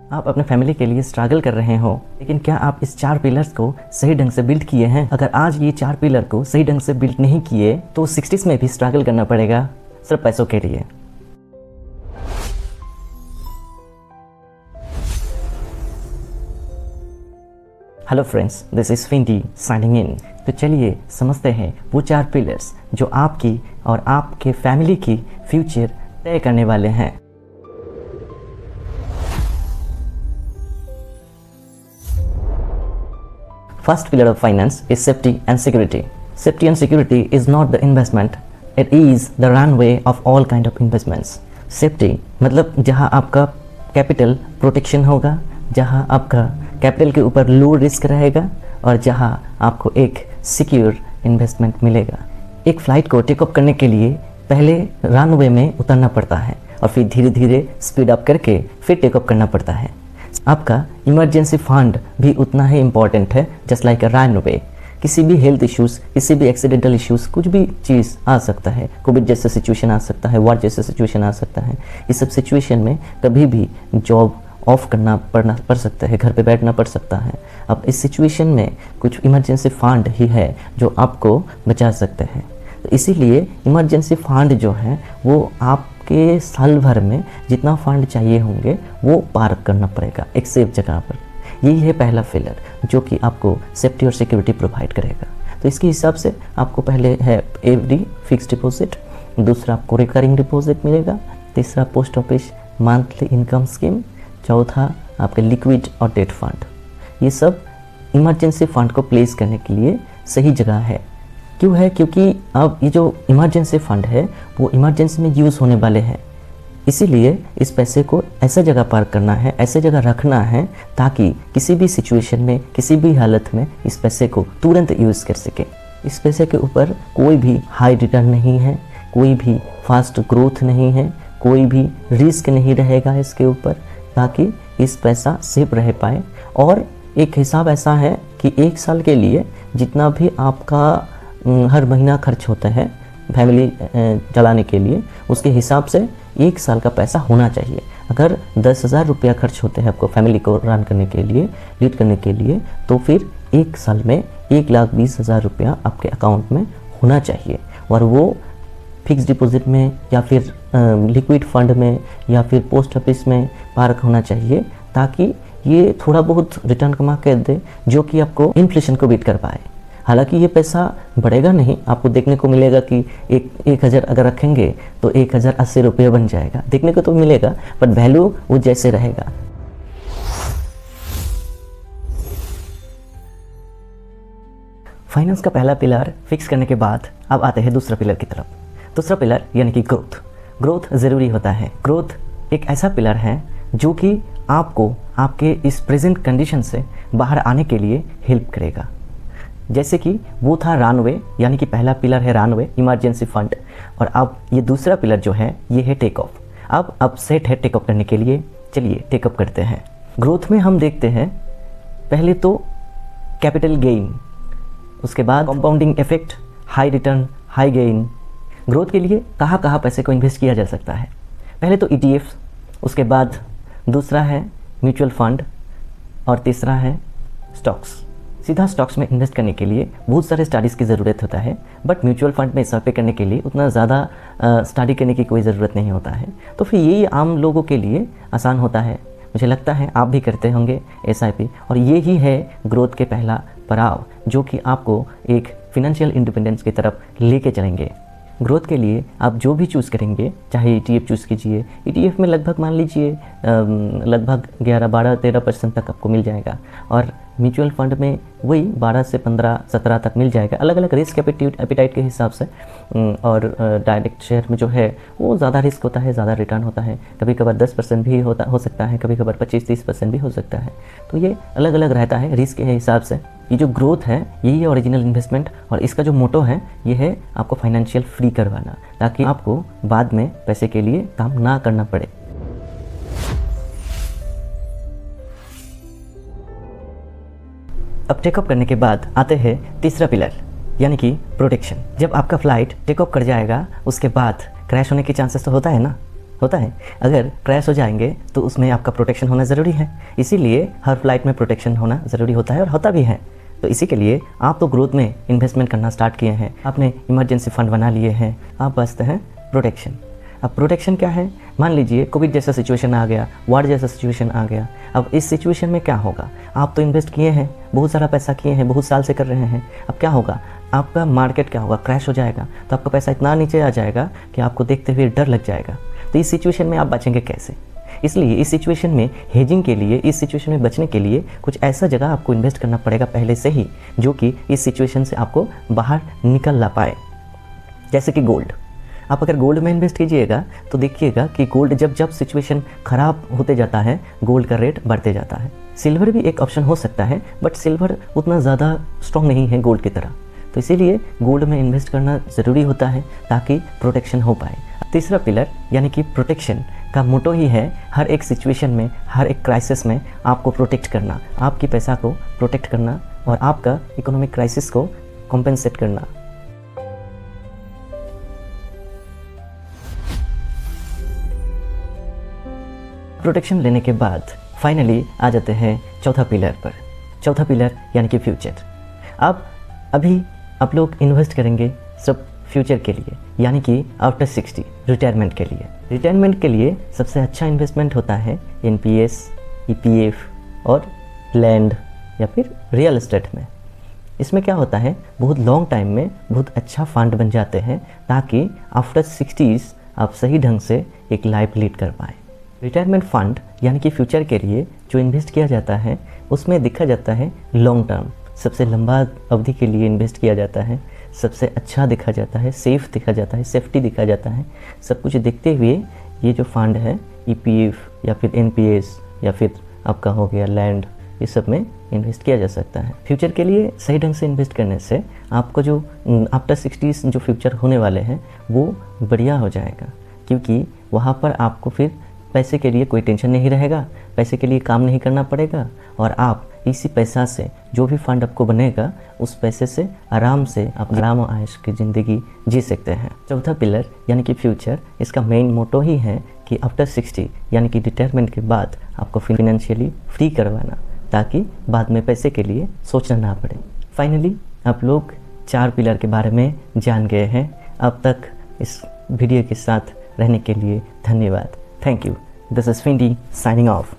आप अपने फैमिली के लिए स्ट्रगल कर रहे हो, लेकिन क्या आप इस 4 पिलर्स को सही ढंग से बिल्ड किए हैं? अगर आज ये 4 पिलर को सही ढंग से बिल्ड नहीं किए तो 60s में भी स्ट्रगल करना पड़ेगा सिर्फ पैसों के लिए। हेलो फ्रेंड्स, दिस इज फिंडी साइनिंग इन। तो चलिए समझते हैं वो 4 पिलर्स जो आपकी और आपके फैमिली की फ्यूचर तय करने वाले हैं। First pillar of finance is safety and security. Safety and security is not the investment, it is the runway of all kind of investments. Safety मतलब जहाँ आपका कैपिटल प्रोटेक्शन होगा, जहाँ आपका कैपिटल के ऊपर लो रिस्क रहेगा और जहाँ आपको एक सिक्योर इन्वेस्टमेंट मिलेगा। एक फ़्लाइट को टेक ऑफ करने के लिए पहले रनवे में उतरना पड़ता है और फिर धीरे धीरे स्पीड अप करके फिर टेक ऑफ करना पड़ता है। आपका इमरजेंसी फंड भी उतना ही इम्पॉर्टेंट है जस्ट लाइक अ रनवे। किसी भी हेल्थ इश्यूज़, किसी भी एक्सीडेंटल इश्यूज़, कुछ भी चीज़ आ सकता है, कोविड जैसा सिचुएशन आ सकता है, वार जैसा सिचुएशन आ सकता है। इस सब सिचुएशन में कभी भी जॉब ऑफ करना पड़ सकता है, घर पे बैठना पड़ सकता है। अब इस सिचुएशन में कुछ इमरजेंसी फंड ही है जो आपको बचा सकते हैं। तो इसीलिए इमरजेंसी फंड जो है वो आपके साल भर में जितना फंड चाहिए होंगे वो पार्क करना पड़ेगा एक सेफ जगह पर। यही है पहला पिलर जो कि आपको सेफ्टी और सिक्योरिटी प्रोवाइड करेगा। तो इसके हिसाब से आपको पहले है एफडी फिक्स डिपॉजिट, दूसरा आपको रिकरिंग डिपॉजिट मिलेगा, तीसरा post office monthly income scheme, चौथा आपके लिक्विड और डेट फंड। ये सब इमरजेंसी फंड को प्लेस करने के लिए सही जगह है। क्यों है? क्योंकि अब ये जो इमरजेंसी फंड है वो इमरजेंसी में यूज़ होने वाले हैं। इसीलिए इस पैसे को ऐसा जगह पार्क करना है, ऐसे जगह रखना है ताकि किसी भी सिचुएशन में, किसी भी हालत में इस पैसे को तुरंत यूज़ कर सके। इस पैसे के ऊपर कोई भी हाई रिटर्न नहीं है, कोई भी फास्ट ग्रोथ नहीं है, कोई भी रिस्क नहीं रहेगा इसके ऊपर, ताकि इस पैसा सेफ रह पाए। और एक हिसाब ऐसा है कि 1 साल के लिए जितना भी आपका हर महीना खर्च होता है फैमिली चलाने के लिए, उसके हिसाब से 1 साल का पैसा होना चाहिए। अगर 10,000 रुपया खर्च होते हैं आपको फैमिली को रन करने के लिए, लीड करने के लिए, तो फिर 1 साल में 1,20,000 रुपया आपके अकाउंट में होना चाहिए। और वो फिक्स डिपॉजिट में या फिर लिक्विड फंड में या फिर पोस्ट ऑफिस में पार्क होना चाहिए ताकि ये थोड़ा बहुत रिटर्न कमा कर दे जो कि आपको इन्फ्लेशन को बीट कर पाए। हालांकि ये पैसा बढ़ेगा नहीं, आपको देखने को मिलेगा कि 1,000 अगर रखेंगे तो 1,080 रुपये बन जाएगा, देखने को तो मिलेगा, बट वैल्यू वो जैसे रहेगा। फाइनेंस का पहला पिलर फिक्स करने के बाद अब आते हैं दूसरा पिलर की तरफ। दूसरा पिलर यानी कि ग्रोथ। ग्रोथ ज़रूरी होता है। ग्रोथ एक ऐसा पिलर है जो कि आपको आपके इस प्रेजेंट कंडीशन से बाहर आने के लिए हेल्प करेगा। जैसे कि वो था रनवे, यानी कि पहला पिलर है रनवे, इमरजेंसी फंड, और अब ये दूसरा पिलर जो है ये है टेक ऑफ। अब सेट है टेक ऑफ करने के लिए, चलिए टेक ऑफ करते हैं। ग्रोथ में हम देखते हैं पहले तो कैपिटल गेन, उसके बाद compounding effect, high return, high gain. Growth के लिए कहाँ कहाँ पैसे को इन्वेस्ट किया जा सकता है? पहले तो ETF, उसके बाद दूसरा है म्यूचुअल फंड और तीसरा है स्टॉक्स। सीधा स्टॉक्स में इन्वेस्ट करने के लिए बहुत सारे स्टडीज़ की ज़रूरत होता है, बट म्यूचुअल फंड में सर्वे करने के लिए उतना ज़्यादा स्टडी करने की कोई ज़रूरत नहीं होता है। तो फिर यही आम लोगों के लिए आसान होता है। मुझे लगता है आप भी करते होंगे SIP, और ये ही है ग्रोथ के पहला पड़ाव जो कि आपको एक फिनेंशियल इंडिपेंडेंस की तरफ लेके चलेंगे। ग्रोथ के लिए आप जो भी चूज़ करेंगे, चाहे ETF चूज़ कीजिए, ETF में लगभग मान लीजिए लगभग 11-12-13% तक आपको मिल जाएगा, और म्यूचुअल फंड में वही 12 से 15-17 तक मिल जाएगा, अलग अलग रिस्क एपिटाइट के हिसाब से। और डायरेक्ट शेयर में जो है वो ज़्यादा रिस्क होता है, ज़्यादा रिटर्न होता है, कभी कभार 10% भी हो सकता है, कभी कभार 25-30% भी हो सकता है। तो ये अलग अलग रहता है रिस्क के हिसाब से। ये जो ग्रोथ है यही है ओरिजिनल इन्वेस्टमेंट, और इसका जो मोटो है ये है आपको फाइनेंशियल फ्री करवाना, ताकि आपको बाद में पैसे के लिए काम ना करना पड़े। अब टेक ऑफ करने के बाद आते हैं तीसरा पिलर यानी कि प्रोटेक्शन। जब आपका फ्लाइट टेक ऑफ कर जाएगा उसके बाद क्रैश होने के चांसेस तो होता है ना, होता है। अगर क्रैश हो जाएंगे तो उसमें आपका प्रोटेक्शन होना ज़रूरी है, इसीलिए हर फ्लाइट में प्रोटेक्शन होना ज़रूरी होता है और होता भी है। तो इसी के लिए आप तो ग्रोथ में इन्वेस्टमेंट करना स्टार्ट किए हैं, आपने इमरजेंसी फंड बना लिए हैं, आप बचते हैं प्रोटेक्शन। अब प्रोटेक्शन क्या है? मान लीजिए कोविड जैसा सिचुएशन आ गया, वार जैसा सिचुएशन आ गया। अब इस सिचुएशन में क्या होगा? आप तो इन्वेस्ट किए हैं, बहुत सारा पैसा किए हैं, बहुत साल से कर रहे हैं। अब क्या होगा? आपका मार्केट क्या होगा? क्रैश हो जाएगा, तो आपका पैसा इतना नीचे आ जाएगा कि आपको देखते हुए डर लग जाएगा। तो इस सिचुएशन में आप बचेंगे कैसे? इसलिए इस सिचुएशन में हेजिंग के लिए, इस सिचुएशन में बचने के लिए कुछ ऐसा जगह आपको इन्वेस्ट करना पड़ेगा पहले से ही, जो कि इस सिचुएशन से आपको बाहर निकल ला पाए। जैसे कि गोल्ड। आप अगर गोल्ड में इन्वेस्ट कीजिएगा तो देखिएगा कि गोल्ड जब जब सिचुएशन ख़राब होते जाता है, गोल्ड का रेट बढ़ते जाता है। सिल्वर भी एक ऑप्शन हो सकता है, बट सिल्वर उतना ज़्यादा स्ट्रॉन्ग नहीं है गोल्ड की तरह। तो इसीलिए गोल्ड में इन्वेस्ट करना ज़रूरी होता है ताकि प्रोटेक्शन हो पाए। तीसरा पिलर यानी कि प्रोटेक्शन का मोटो ही है हर एक सिचुएशन में, हर एक क्राइसिस में आपको प्रोटेक्ट करना, आपके पैसा को प्रोटेक्ट करना और आपका इकोनॉमिक क्राइसिस को कॉम्पेंसेट करना। प्रोटेक्शन लेने के बाद फाइनली आ जाते हैं चौथा पिलर पर। चौथा पिलर यानी कि फ्यूचर। अब अभी आप लोग इन्वेस्ट करेंगे सब फ्यूचर के लिए, यानी कि आफ्टर 60 रिटायरमेंट के लिए। रिटायरमेंट के लिए सबसे अच्छा इन्वेस्टमेंट होता है एनपीएस, ईपीएफ और लैंड या फिर रियल एस्टेट में। इसमें क्या होता है, बहुत लॉन्ग टाइम में बहुत अच्छा फंड बन जाते हैं ताकि आफ्टर 60s आप सही ढंग से एक लाइफ लीड कर पाएँ। रिटायरमेंट फंड यानी कि फ्यूचर के लिए जो इन्वेस्ट किया जाता है उसमें देखा जाता है लॉन्ग टर्म, सबसे लंबा अवधि के लिए इन्वेस्ट किया जाता है, सबसे अच्छा देखा जाता है, सेफ देखा जाता है, सेफ्टी देखा जाता है। सब कुछ देखते हुए ये जो फंड है ईपीएफ या फिर एनपीएस या फिर आपका हो गया लैंड, ये सब में इन्वेस्ट किया जा सकता है। फ्यूचर के लिए सही ढंग से इन्वेस्ट करने से आपको जो आफ्टर 60s जो फ्यूचर होने वाले हैं वो बढ़िया हो जाएगा, क्योंकि वहाँ पर आपको फिर पैसे के लिए कोई टेंशन नहीं रहेगा, पैसे के लिए काम नहीं करना पड़ेगा और आप इसी पैसा से जो भी फंड आपको बनेगा उस पैसे से आराम से आप आराम आयश की ज़िंदगी जी सकते हैं। चौथा पिलर यानी कि फ्यूचर, इसका मेन मोटो ही है कि आफ्टर 60 यानी कि रिटायरमेंट के बाद आपको फाइनेंशियली फ्री करवाना, ताकि बाद में पैसे के लिए सोचना ना पड़े। फाइनली आप लोग 4 पिलर के बारे में जान गए हैं। अब तक इस वीडियो के साथ रहने के लिए धन्यवाद। Thank you. This is Findy signing off.